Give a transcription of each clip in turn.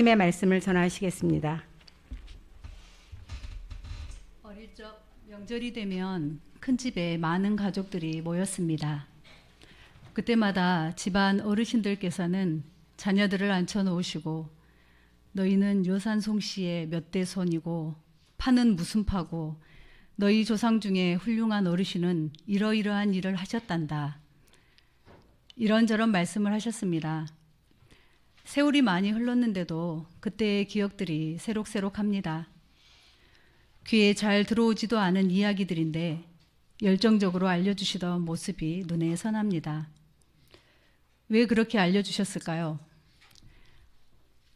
하나님의 말씀을 전하시겠습니다. 어릴 적 명절이 되면 큰 집에 많은 가족들이 모였습니다. 그때마다 집안 어르신들께서는 자녀들을 앉혀 놓으시고 너희는 요산 송씨의 몇 대 손이고 파는 무슨 파고 너희 조상 중에 훌륭한 어르신은 이러이러한 일을 하셨단다. 이런저런 말씀을 하셨습니다. 세월이 많이 흘렀는데도 그때의 기억들이 새록새록합니다. 귀에 잘 들어오지도 않은 이야기들인데 열정적으로 알려주시던 모습이 눈에 선합니다. 왜 그렇게 알려주셨을까요?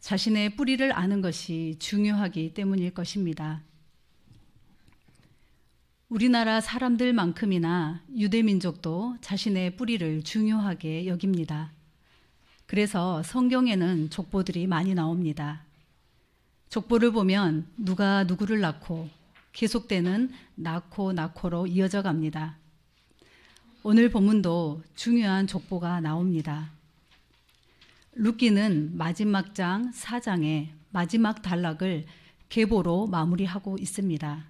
자신의 뿌리를 아는 것이 중요하기 때문일 것입니다. 우리나라 사람들만큼이나 유대민족도 자신의 뿌리를 중요하게 여깁니다. 그래서 성경에는 족보들이 많이 나옵니다. 족보를 보면 누가 누구를 낳고 계속되는 낳고로 이어져 갑니다. 오늘 본문도 중요한 족보가 나옵니다. 룻기는 마지막 장 4장의 마지막 단락을 계보로 마무리하고 있습니다.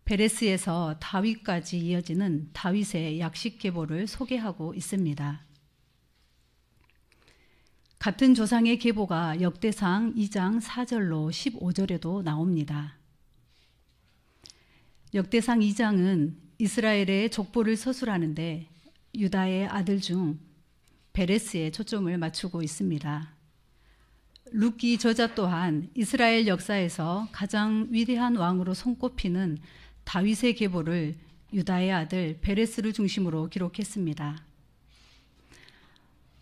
베레스에서 다윗까지 이어지는 다윗의 약식 계보를 소개하고 있습니다. 같은 조상의 계보가 역대상 2장 4절로 15절에도 나옵니다. 역대상 2장은 이스라엘의 족보를 서술하는데 유다의 아들 중 베레스에 초점을 맞추고 있습니다. 룻기 저자 또한 이스라엘 역사에서 가장 위대한 왕으로 손꼽히는 다윗의 계보를 유다의 아들 베레스를 중심으로 기록했습니다.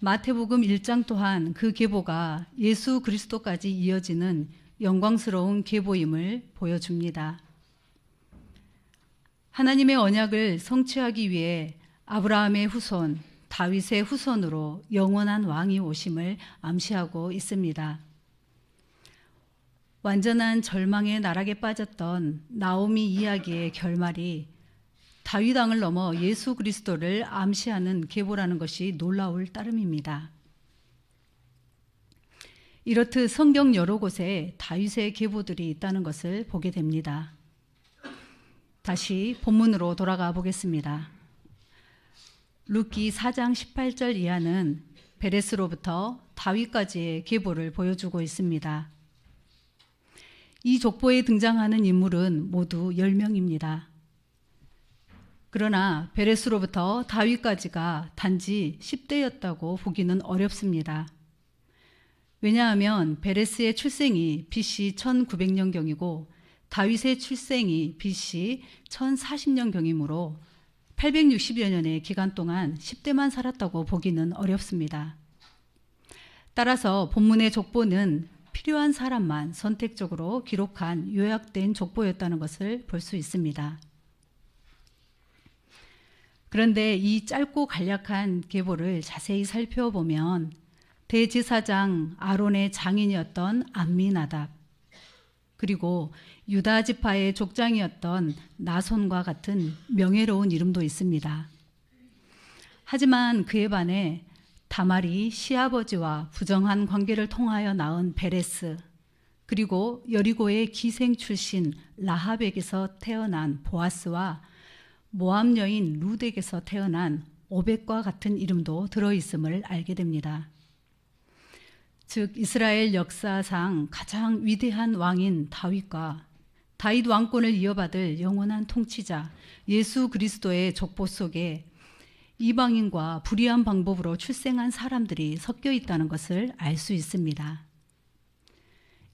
마태복음 1장 또한 그 계보가 예수 그리스도까지 이어지는 영광스러운 계보임을 보여줍니다. 하나님의 언약을 성취하기 위해 아브라함의 후손, 다윗의 후손으로 영원한 왕이 오심을 암시하고 있습니다. 완전한 절망의 나락에 빠졌던 나오미 이야기의 결말이 다윗 왕을 넘어 예수 그리스도를 암시하는 계보라는 것이 놀라울 따름입니다. 이렇듯 성경 여러 곳에 다윗의 계보들이 있다는 것을 보게 됩니다. 다시 본문으로 돌아가 보겠습니다. 룻기 4장 18절 이하는 베레스로부터 다윗까지의 계보를 보여주고 있습니다. 이 족보에 등장하는 인물은 모두 10명입니다. 그러나 베레스로부터 다윗까지가 단지 10대였다고 보기는 어렵습니다. 왜냐하면 베레스의 출생이 BC 1900년경이고 다윗의 출생이 BC 1040년경이므로 860여 년의 기간 동안 10대만 살았다고 보기는 어렵습니다. 따라서 본문의 족보는 필요한 사람만 선택적으로 기록한 요약된 족보였다는 것을 볼 수 있습니다. 그런데 이 짧고 간략한 계보를 자세히 살펴보면 대제사장 아론의 장인이었던 암미나답, 그리고 유다 지파의 족장이었던 나손과 같은 명예로운 이름도 있습니다. 하지만 그에 반해 다말이 시아버지와 부정한 관계를 통하여 낳은 베레스, 그리고 여리고의 기생 출신 라합에게서 태어난 보아스와 모압 여인 룻에게서 태어난 오벳과 같은 이름도 들어있음을 알게 됩니다. 즉 이스라엘 역사상 가장 위대한 왕인 다윗과 다윗 왕권을 이어받을 영원한 통치자 예수 그리스도의 족보 속에 이방인과 불의한 방법으로 출생한 사람들이 섞여 있다는 것을 알 수 있습니다.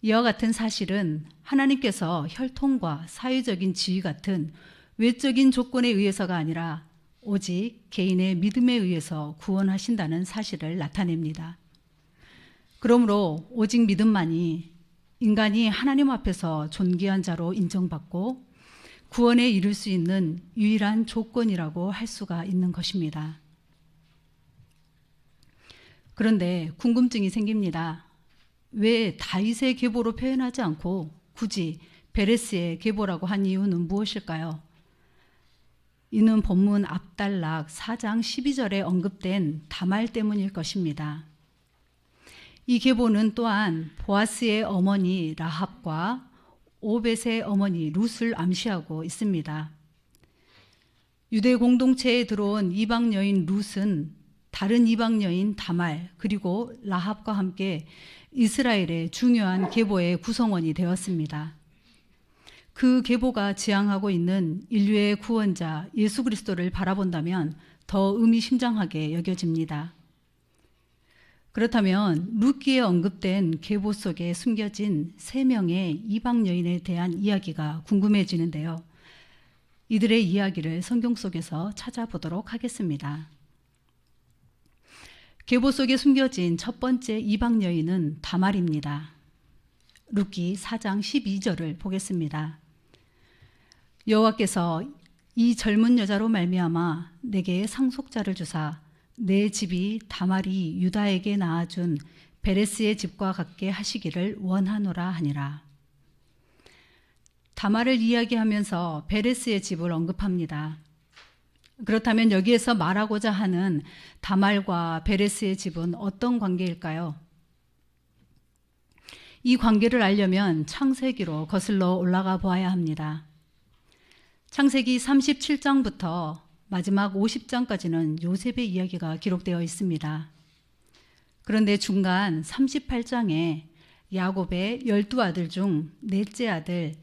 이와 같은 사실은 하나님께서 혈통과 사회적인 지위 같은 외적인 조건에 의해서가 아니라 오직 개인의 믿음에 의해서 구원하신다는 사실을 나타냅니다. 그러므로 오직 믿음만이 인간이 하나님 앞에서 존귀한 자로 인정받고 구원에 이를 수 있는 유일한 조건이라고 할 수가 있는 것입니다. 그런데 궁금증이 생깁니다. 왜 다윗의 계보로 표현하지 않고 굳이 베레스의 계보라고 한 이유는 무엇일까요? 이는 본문 앞단락 4장 12절에 언급된 다말 때문일 것입니다. 이 계보는 또한 보아스의 어머니 라합과 오벳의 어머니 룻을 암시하고 있습니다. 유대 공동체에 들어온 이방 여인 룻은 다른 이방 여인 다말 그리고 라합과 함께 이스라엘의 중요한 계보의 구성원이 되었습니다. 그 계보가 지향하고 있는 인류의 구원자 예수 그리스도를 바라본다면 더 의미심장하게 여겨집니다. 그렇다면 룻기에 언급된 계보 속에 숨겨진 3명의 이방 여인에 대한 이야기가 궁금해지는데요. 이들의 이야기를 성경 속에서 찾아보도록 하겠습니다. 계보 속에 숨겨진 첫 번째 이방 여인은 다말입니다. 룻기 4장 12절을 보겠습니다. 여호와께서 이 젊은 여자로 말미암아 내게 상속자를 주사 내 집이 다말이 유다에게 낳아준 베레스의 집과 같게 하시기를 원하노라 하니라. 다말을 이야기하면서 베레스의 집을 언급합니다. 그렇다면 여기에서 말하고자 하는 다말과 베레스의 집은 어떤 관계일까요? 이 관계를 알려면 창세기로 거슬러 올라가 보아야 합니다. 창세기 37장부터 마지막 50장까지는 요셉의 이야기가 기록되어 있습니다. 그런데 중간 38장에 야곱의 12아들 중 넷째 아들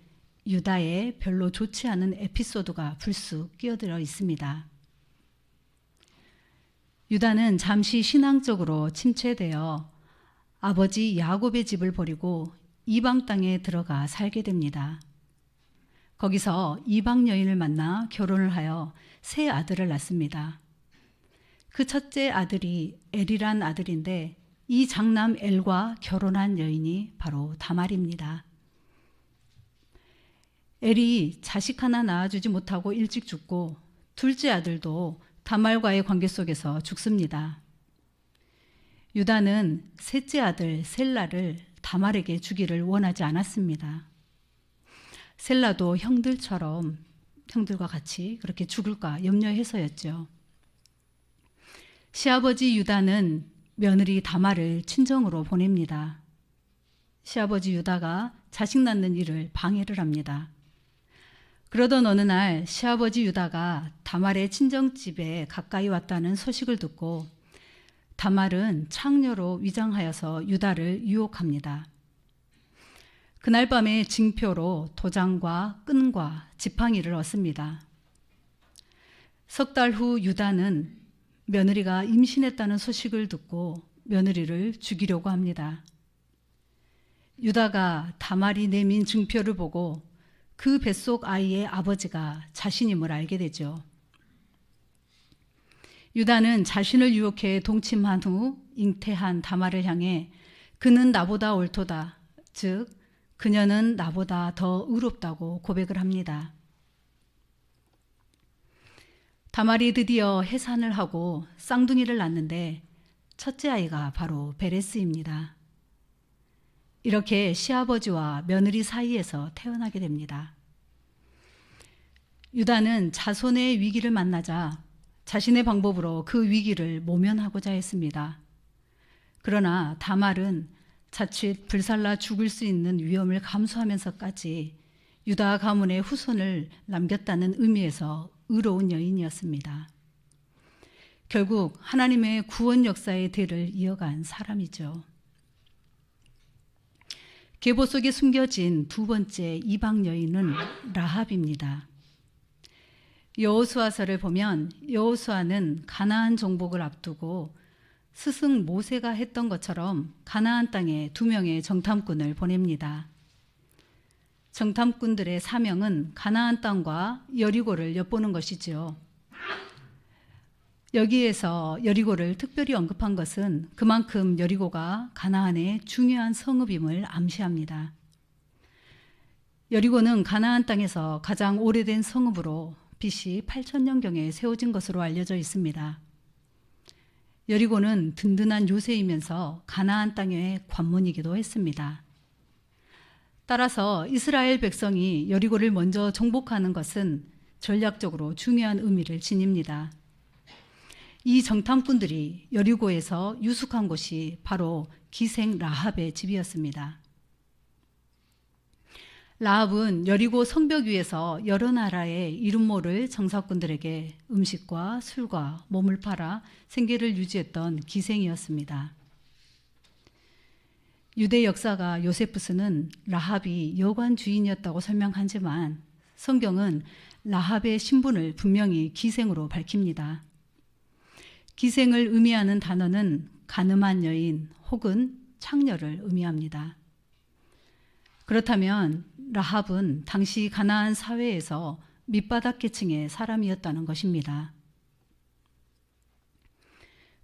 유다의 별로 좋지 않은 에피소드가 불쑥 끼어들어 있습니다. 유다는 잠시 신앙적으로 침체되어 아버지 야곱의 집을 버리고 이방 땅에 들어가 살게 됩니다. 거기서 이방 여인을 만나 결혼을 하여 3 아들을 낳습니다. 그 첫째 아들이 엘이란 아들인데 이 장남 엘과 결혼한 여인이 바로 다말입니다. 엘이 자식 하나 낳아주지 못하고 일찍 죽고 둘째 아들도 다말과의 관계 속에서 죽습니다. 유다는 셋째 아들 셀라를 다말에게 주기를 원하지 않았습니다. 셀라도 형들과 같이 그렇게 죽을까 염려해서였죠. 시아버지 유다는 며느리 다말을 친정으로 보냅니다. 시아버지 유다가 자식 낳는 일을 방해를 합니다. 그러던 어느 날 시아버지 유다가 다말의 친정집에 가까이 왔다는 소식을 듣고 다말은 창녀로 위장하여서 유다를 유혹합니다. 그날 밤에 징표로 도장과 끈과 지팡이를 얻습니다. 석 달 후 유다는 며느리가 임신했다는 소식을 듣고 며느리를 죽이려고 합니다. 유다가 다말이 내민 증표를 보고 그 뱃속 아이의 아버지가 자신임을 알게 되죠. 유다는 자신을 유혹해 동침한 후 잉태한 다말을 향해 그는 나보다 옳도다, 즉 그녀는 나보다 더 의롭다고 고백을 합니다. 다말이 드디어 해산을 하고 쌍둥이를 낳는데 첫째 아이가 바로 베레스입니다. 이렇게 시아버지와 며느리 사이에서 태어나게 됩니다. 유다는 자손의 위기를 만나자 자신의 방법으로 그 위기를 모면하고자 했습니다. 그러나 다말은 자칫 불살라 죽을 수 있는 위험을 감수하면서까지 유다 가문의 후손을 남겼다는 의미에서 의로운 여인이었습니다. 결국 하나님의 구원 역사의 대를 이어간 사람이죠. 계보 속에 숨겨진 두 번째 이방 여인은 라합입니다. 여호수아서를 보면 여호수아는 가나안 정복을 앞두고 스승 모세가 했던 것처럼 가나안 땅에 2명의 정탐꾼을 보냅니다. 정탐꾼들의 사명은 가나안 땅과 여리고를 엿보는 것이지요. 여기에서 여리고를 특별히 언급한 것은 그만큼 여리고가 가나안의 중요한 성읍임을 암시합니다. 여리고는 가나안 땅에서 가장 오래된 성읍으로 BC 8000년경에 세워진 것으로 알려져 있습니다. 여리고는 든든한 요새이면서 가나안 땅의 관문이기도 했습니다. 따라서 이스라엘 백성이 여리고를 먼저 정복하는 것은 전략적으로 중요한 의미를 지닙니다. 이 정탐꾼들이 여리고에서 유숙한 곳이 바로 기생 라합의 집이었습니다. 라합은 여리고 성벽 위에서 여러 나라의 이름 모를 정사꾼들에게 음식과 술과 몸을 팔아 생계를 유지했던 기생이었습니다. 유대 역사가 요세푸스는 라합이 여관 주인이었다고 설명하지만 성경은 라합의 신분을 분명히 기생으로 밝힙니다. 기생을 의미하는 단어는 가늠한 여인 혹은 창녀를 의미합니다. 그렇다면 라합은 당시 가나안 사회에서 밑바닥 계층의 사람이었다는 것입니다.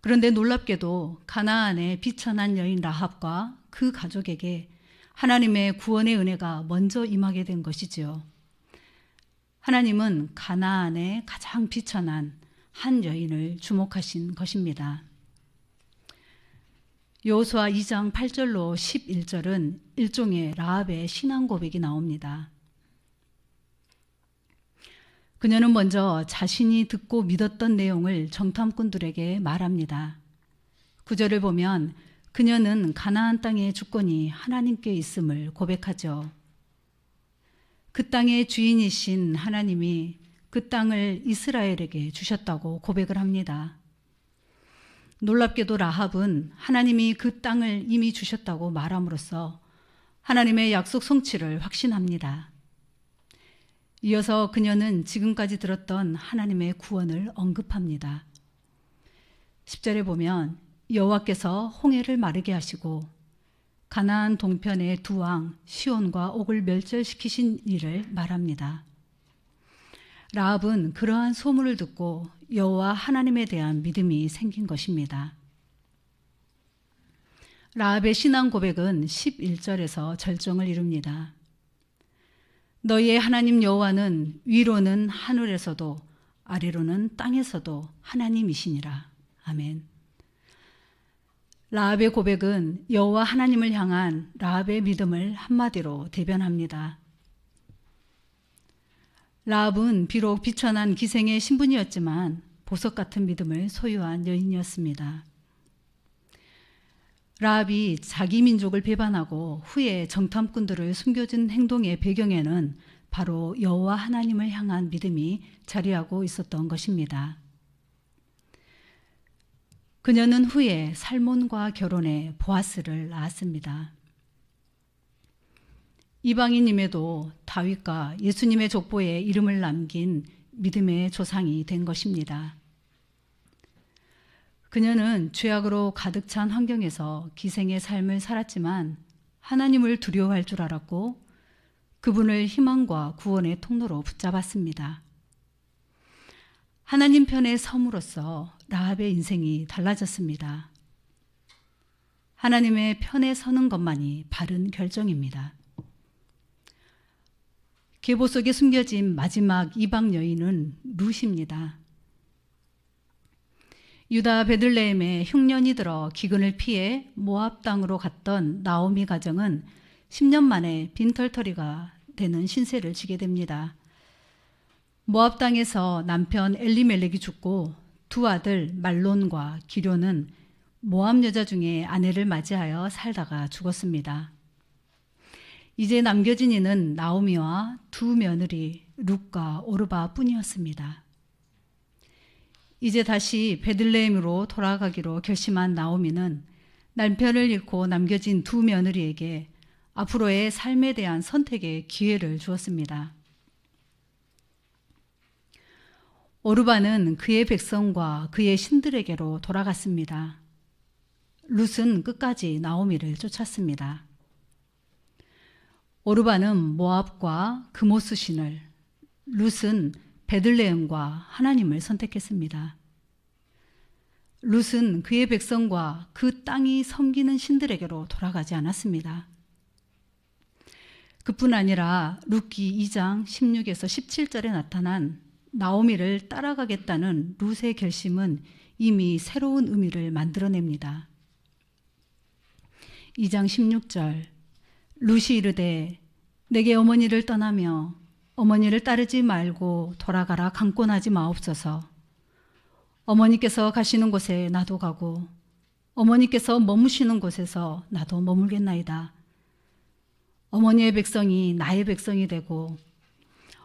그런데 놀랍게도 가나안의 비천한 여인 라합과 그 가족에게 하나님의 구원의 은혜가 먼저 임하게 된 것이지요. 하나님은 가나안의 가장 비천한 한 여인을 주목하신 것입니다. 여호수아 2장 8절로 11절은 일종의 라합의 신앙 고백이 나옵니다. 그녀는 먼저 자신이 듣고 믿었던 내용을 정탐꾼들에게 말합니다. 9절을 보면 그녀는 가나안 땅의 주권이 하나님께 있음을 고백하죠. 그 땅의 주인이신 하나님이 그 땅을 이스라엘에게 주셨다고 고백을 합니다. 놀랍게도 라합은 하나님이 그 땅을 이미 주셨다고 말함으로써 하나님의 약속 성취를 확신합니다. 이어서 그녀는 지금까지 들었던 하나님의 구원을 언급합니다. 10절에 보면 여호와께서 홍해를 마르게 하시고 가나안 동편의 두 왕 시온과 옥을 멸절시키신 일을 말합니다. 라합은 그러한 소문을 듣고 여호와 하나님에 대한 믿음이 생긴 것입니다. 라합의 신앙 고백은 11절에서 절정을 이룹니다. 너희의 하나님 여호와는 위로는 하늘에서도 아래로는 땅에서도 하나님이시니라. 아멘. 라합의 고백은 여호와 하나님을 향한 라합의 믿음을 한마디로 대변합니다. 라합은 비록 비천한 기생의 신분이었지만 보석 같은 믿음을 소유한 여인이었습니다. 라합이 자기 민족을 배반하고 후에 정탐꾼들을 숨겨준 행동의 배경에는 바로 여호와 하나님을 향한 믿음이 자리하고 있었던 것입니다. 그녀는 후에 살몬과 결혼해 보아스를 낳았습니다. 이방인임에도 다윗과 예수님의 족보에 이름을 남긴 믿음의 조상이 된 것입니다. 그녀는 죄악으로 가득 찬 환경에서 기생의 삶을 살았지만 하나님을 두려워할 줄 알았고 그분을 희망과 구원의 통로로 붙잡았습니다. 하나님 편에 섬으로써 라합의 인생이 달라졌습니다. 하나님의 편에 서는 것만이 바른 결정입니다. 계보 속에 숨겨진 마지막 이방 여인은 룻입니다. 유다 베들레헴에 흉년이 들어 기근을 피해 모압 땅으로 갔던 나오미 가정은 10년 만에 빈털터리가 되는 신세를 지게 됩니다. 모압 땅에서 남편 엘리멜렉이 죽고 두 아들 말론과 기료는 모압 여자 중에 아내를 맞이하여 살다가 죽었습니다. 이제 남겨진 이는 나오미와 두 며느리 룻과 오르바 뿐이었습니다. 이제 다시 베들레헴으로 돌아가기로 결심한 나오미는 남편을 잃고 남겨진 두 며느리에게 앞으로의 삶에 대한 선택의 기회를 주었습니다. 오르바는 그의 백성과 그의 신들에게로 돌아갔습니다. 룻은 끝까지 나오미를 쫓았습니다. 오르바는 모압과 그모스 신을, 룻은 베들레헴과 하나님을 선택했습니다. 룻은 그의 백성과 그 땅이 섬기는 신들에게로 돌아가지 않았습니다. 그뿐 아니라 룻기 2장 16에서 17절에 나타난 나오미를 따라가겠다는 룻의 결심은 이미 새로운 의미를 만들어냅니다. 2장 16절 룻이 이르되 내게 어머니를 떠나며 어머니를 따르지 말고 돌아가라 강권하지 마옵소서. 어머니께서 가시는 곳에 나도 가고 어머니께서 머무시는 곳에서 나도 머물겠나이다. 어머니의 백성이 나의 백성이 되고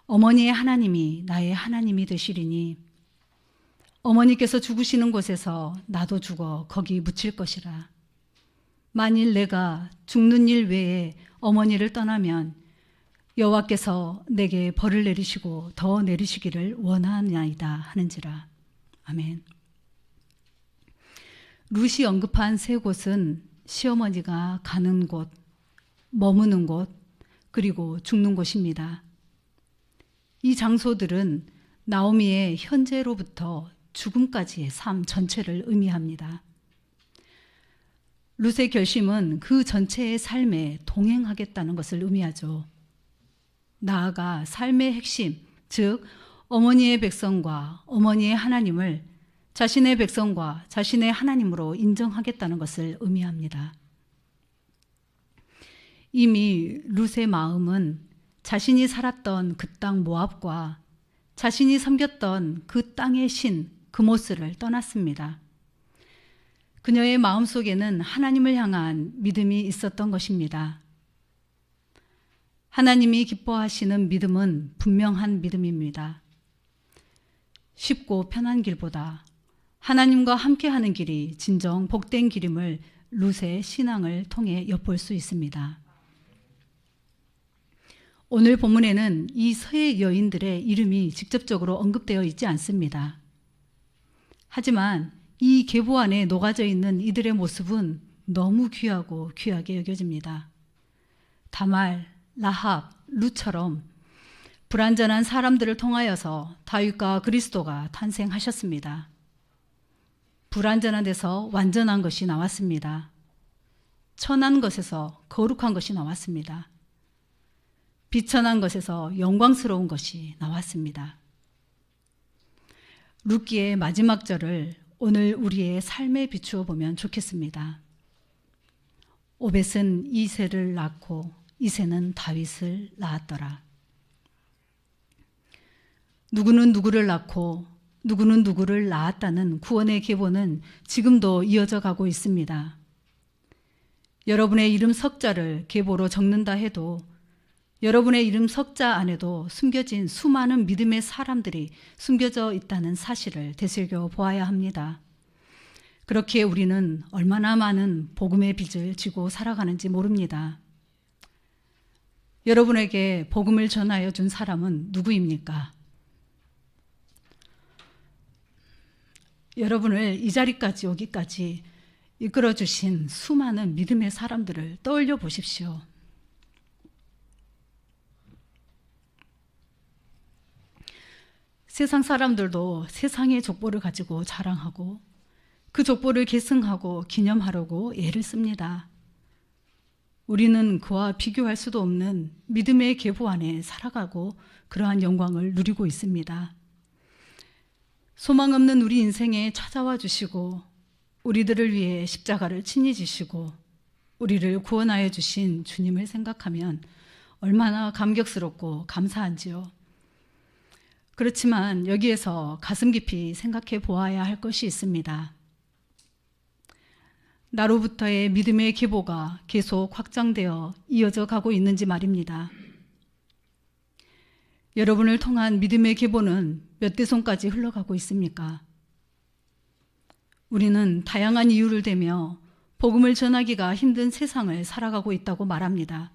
어머니의 하나님이 나의 하나님이 되시리니 어머니께서 죽으시는 곳에서 나도 죽어 거기 묻힐 것이라. 만일 내가 죽는 일 외에 어머니를 떠나면 여호와께서 내게 벌을 내리시고 더 내리시기를 원하나이다 하는지라. 아멘. 룻이 언급한 세 곳은 시어머니가 가는 곳, 머무는 곳, 그리고 죽는 곳입니다. 이 장소들은 나오미의 현재로부터 죽음까지의 삶 전체를 의미합니다. 룻의 결심은 그 전체의 삶에 동행하겠다는 것을 의미하죠. 나아가 삶의 핵심, 즉 어머니의 백성과 어머니의 하나님을 자신의 백성과 자신의 하나님으로 인정하겠다는 것을 의미합니다. 이미 룻의 마음은 자신이 살았던 그 땅 모압과 자신이 섬겼던 그 땅의 신 그모스를 떠났습니다. 그녀의 마음속에는 하나님을 향한 믿음이 있었던 것입니다. 하나님이 기뻐하시는 믿음은 분명한 믿음입니다. 쉽고 편한 길보다 하나님과 함께하는 길이 진정 복된 길임을 룻의 신앙을 통해 엿볼 수 있습니다. 오늘 본문에는 이 세 여인들의 이름이 직접적으로 언급되어 있지 않습니다. 하지만 이 계보 안에 녹아져 있는 이들의 모습은 너무 귀하고 귀하게 여겨집니다. 다말, 라합, 룻처럼 불완전한 사람들을 통하여서 다윗과 그리스도가 탄생하셨습니다. 불완전한 데서 완전한 것이 나왔습니다. 천한 것에서 거룩한 것이 나왔습니다. 비천한 것에서 영광스러운 것이 나왔습니다. 룻기의 마지막 절을 오늘 우리의 삶에 비추어 보면 좋겠습니다. 오벳은 이새를 낳고 이새는 다윗을 낳았더라. 누구는 누구를 낳고 누구는 누구를 낳았다는 구원의 계보는 지금도 이어져 가고 있습니다. 여러분의 이름 석자를 계보로 적는다 해도 여러분의 이름 석자 안에도 숨겨진 수많은 믿음의 사람들이 숨겨져 있다는 사실을 되새겨 보아야 합니다. 그렇게 우리는 얼마나 많은 복음의 빚을 지고 살아가는지 모릅니다. 여러분에게 복음을 전하여 준 사람은 누구입니까? 여러분을 이 자리까지 오기까지 이끌어 주신 수많은 믿음의 사람들을 떠올려 보십시오. 세상 사람들도 세상의 족보를 가지고 자랑하고 그 족보를 계승하고 기념하려고 애를 씁니다. 우리는 그와 비교할 수도 없는 믿음의 계보 안에 살아가고 그러한 영광을 누리고 있습니다. 소망 없는 우리 인생에 찾아와 주시고 우리들을 위해 십자가를 친히 지시고 우리를 구원하여 주신 주님을 생각하면 얼마나 감격스럽고 감사한지요. 그렇지만 여기에서 가슴 깊이 생각해 보아야 할 것이 있습니다. 나로부터의 믿음의 계보가 계속 확장되어 이어져 가고 있는지 말입니다. 여러분을 통한 믿음의 계보는 몇 대손까지 흘러가고 있습니까? 우리는 다양한 이유를 대며 복음을 전하기가 힘든 세상을 살아가고 있다고 말합니다.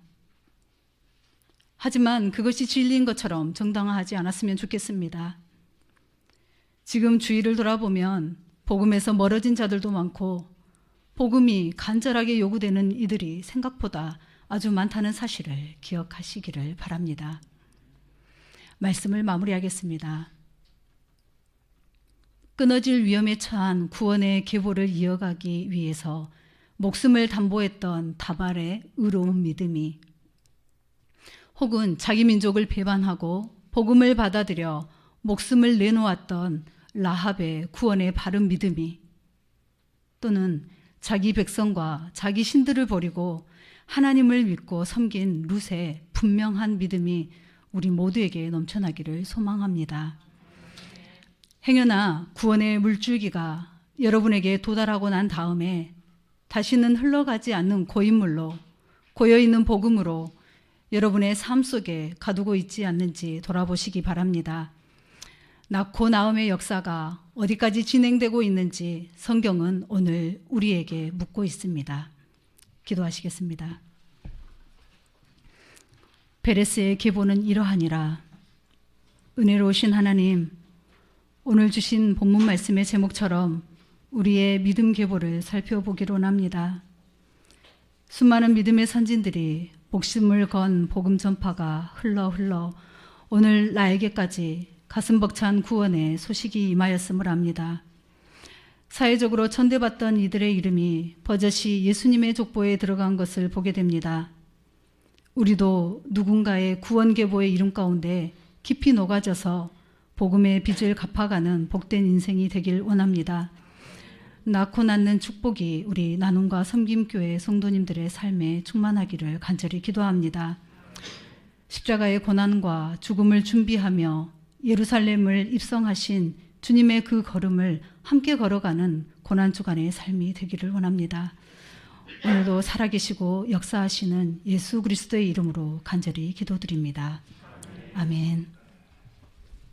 하지만 그것이 진리인 것처럼 정당화하지 않았으면 좋겠습니다. 지금 주위를 돌아보면 복음에서 멀어진 자들도 많고 복음이 간절하게 요구되는 이들이 생각보다 아주 많다는 사실을 기억하시기를 바랍니다. 말씀을 마무리하겠습니다. 끊어질 위험에 처한 구원의 계보를 이어가기 위해서 목숨을 담보했던 다발의 의로운 믿음이 혹은 자기 민족을 배반하고 복음을 받아들여 목숨을 내놓았던 라합의 구원의 바른 믿음이 또는 자기 백성과 자기 신들을 버리고 하나님을 믿고 섬긴 룻의 분명한 믿음이 우리 모두에게 넘쳐나기를 소망합니다. 행여나 구원의 물줄기가 여러분에게 도달하고 난 다음에 다시는 흘러가지 않는 고인물로, 고여있는 복음으로 여러분의 삶 속에 가두고 있지 않는지 돌아보시기 바랍니다. 낳고 나음의 역사가 어디까지 진행되고 있는지 성경은 오늘 우리에게 묻고 있습니다. 기도하시겠습니다. 베레스의 계보는 이러하니라. 은혜로우신 하나님, 오늘 주신 본문 말씀의 제목처럼 우리의 믿음 계보를 살펴보기로 합니다. 수많은 믿음의 선진들이 목숨을 건 복음 전파가 흘러 오늘 나에게까지 가슴 벅찬 구원의 소식이 임하였음을 압니다. 사회적으로 천대받던 이들의 이름이 버젓이 예수님의 족보에 들어간 것을 보게 됩니다. 우리도 누군가의 구원 계보의 이름 가운데 깊이 녹아져서 복음의 빚을 갚아가는 복된 인생이 되길 원합니다. 낳고 낳는 축복이 우리 나눔과 섬김교회 성도님들의 삶에 충만하기를 간절히 기도합니다. 십자가의 고난과 죽음을 준비하며 예루살렘을 입성하신 주님의 그 걸음을 함께 걸어가는 고난주간의 삶이 되기를 원합니다. 오늘도 살아계시고 역사하시는 예수 그리스도의 이름으로 간절히 기도드립니다. 아멘.